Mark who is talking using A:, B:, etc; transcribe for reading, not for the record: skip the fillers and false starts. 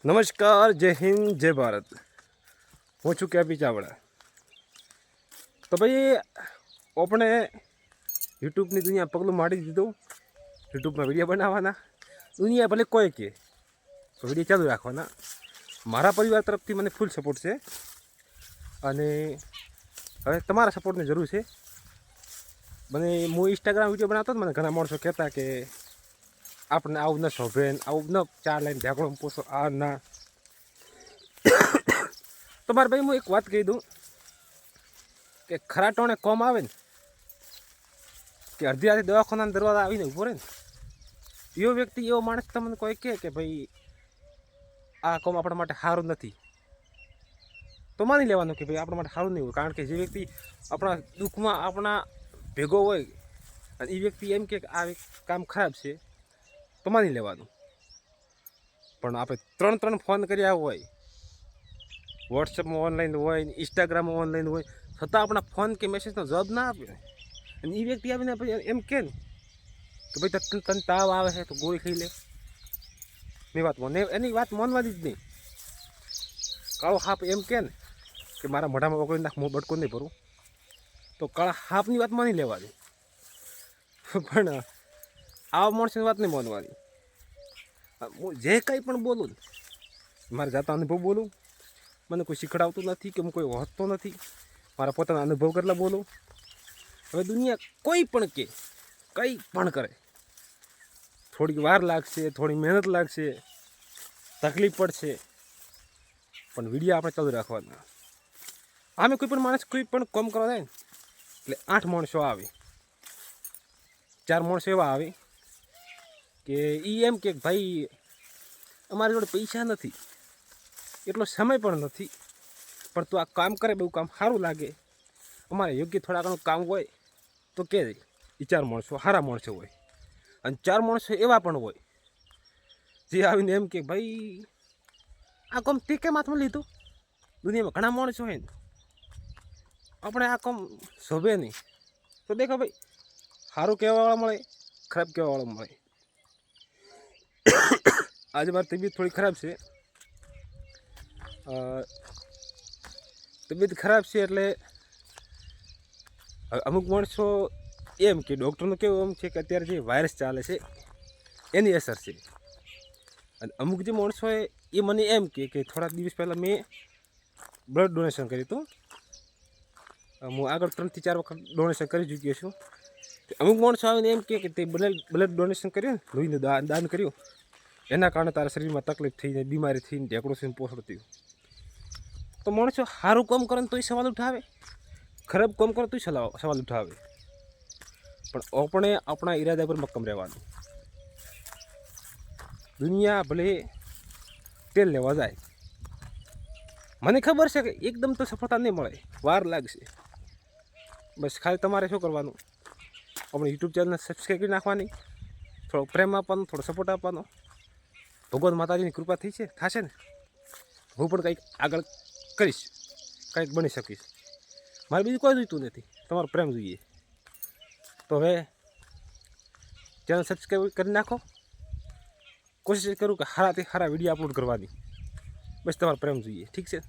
A: નમસ્કાર, જય હિન્દ, જય ભારત. હું છું કેપી ચાવડા. તો ભાઈ આપણે યુટ્યુબની દુનિયા પગલું માંડી દીધું. યુટ્યુબમાં વિડીયો બનાવવાના. દુનિયા ભલે કોઈ કે તો વિડીયો ચાલુ રાખવાના. મારા પરિવાર તરફથી મને ફૂલ સપોર્ટ છે અને હવે તમારા સપોર્ટની જરૂર છે. હું ઇન્સ્ટાગ્રામ વિડીયો બનાવતો મને ઘણા માણસો કહેતા કે આપણે આવું ન શોભે, આવું ન 4 લાઈન ઢાંકણો પોસો આ ના. તો મારે ભાઈ હું એક વાત કહી દઉં કે ખરા ટોણે કોમ આવે ને કે અડધી રાતે દવાખાનાના દરવાજા આવીને ઊભો રહે ને એવો વ્યક્તિ, એવો માણસ તમને કોઈ કહે કે ભાઈ આ કોમ આપણા માટે સારું નથી, તો માની લેવાનું કે ભાઈ આપણા માટે સારું નહીં હોય. કારણ કે જે વ્યક્તિ આપણા દુઃખમાં આપણા ભેગો હોય અને એ વ્યક્તિ એમ કે આ કામ ખરાબ છે તો માની લેવાનું. પણ આપણે 3 ફોન કર્યા હોય, વોટ્સએપમાં ઓનલાઈન હોય, ઇન્સ્ટાગ્રામમાં ઓનલાઈન હોય, છતાં આપણા ફોન કે મેસેજનો જવાબ ના આપે અને એ વ્યક્તિ આવીને એમ કહે ને કે ભાઈ તને તાવ આવે છે તો ગોળી ખાઈ લે. મેં વાત મને એની વાત માનવાની જ નહીં. કાળો હાપ એમ કહે ને કે મારા મોઢામાં વગોળી નાખ, હું બટકો નહીં ભરું, તો કાળા હાપની વાત માની લેવાની. પણ આવા માણસની વાત નહીં માનવાની. હું જે કંઈ પણ બોલું ને મારે જાતા અનુભવ બોલું. મને કોઈ શીખડાવતું નથી કે હું કોઈ હોતો નથી. મારા પોતાના અનુભવ કરેલા બોલું. હવે દુનિયા કોઈ પણ કે કંઈ પણ કરે, થોડીક વાર લાગશે, થોડી મહેનત લાગશે, તકલીફ પડશે, પણ વિડીયો આપણે ચાલુ રાખવાના. આમે કોઈ પણ માણસ કોઈ પણ કામ કરવા જાય ને એટલે 8 માણસો આવે, 4 માણસો એવા આવે કે એ એમ કે ભાઈ અમારી જોડે પૈસા નથી, એટલો સમય પણ નથી, પણ તું આ કામ કરે, બહુ કામ સારું લાગે, અમારે યોગ્ય થોડા ઘણું કામ હોય તો કે એ 4 માણસો સારા માણસો હોય. અને 4 માણસો એવા પણ હોય જે આવીને એમ કે ભાઈ આ કામ તે કેમ હાથમાં લીધું. દુનિયામાં ઘણા માણસો હોય ને, આપણે આ કામ શોભે નહીં તો દેખો ભાઈ સારું કહેવાવાળા મળે, ખરાબ કહેવાવાળા મળે. આજે મારી તબિયત થોડી ખરાબ છે. તબિયત ખરાબ છે એટલે અમુક માણસો એમ કે ડૉક્ટરનું કેવું એમ છે કે અત્યારે જે વાયરસ ચાલે છે એની અસર છે. અને અમુક જે માણસો હોય એ મને એમ કે થોડાક દિવસ પહેલાં મેં બ્લડ ડોનેશન કર્યું હતું. હું આગળ 3 થી 4 વખત ડોનેશન કરી ચૂક્યો છું. અમુક માણસો આવીને એમ કે તે બ્લડ ડોનેશન કર્યું ને, લોહીનું દાન કર્યું, એના કારણે તારા શરીરમાં તકલીફ થઈને, બીમારી થઈને, ઢેકડું થઈને પોષણ થયું. તો માણસો સારું કામ કરે તોય સવાલ ઉઠાવે, ખરાબ કામ કરે તોય સવાલ ઉઠાવે. પણ આપણે આપણા ઈરાદા પર મક્કમ રહેવાનું. દુનિયા ભલે તેલ લેવા જાય, મને ખબર છે કે એકદમ તો સફળતા નહીં મળે, વાર લાગશે. બસ ખાલી તમારે શું કરવાનું, આપણે યુટ્યુબ ચેનલને સબસ્ક્રાઈબ કરી નાખવાની, થોડો પ્રેમ આપવાનો, થોડો સપોર્ટ આપવાનો. ભગવાન માતાજીની કૃપા થશે ને હું પણ કંઈક આગળ કરીશ, કંઈક બની શકીશ. મારે બીજું કોઈ જોઈતું નથી, તમારો પ્રેમ જોઈએ. તો હવે ચેનલ સબસ્ક્રાઈબ કરી નાખો. કોશિશ કરું કે સારાથી સારા વિડીયો અપલોડ કરવાની. બસ તમારો પ્રેમ જોઈએ, ઠીક છે.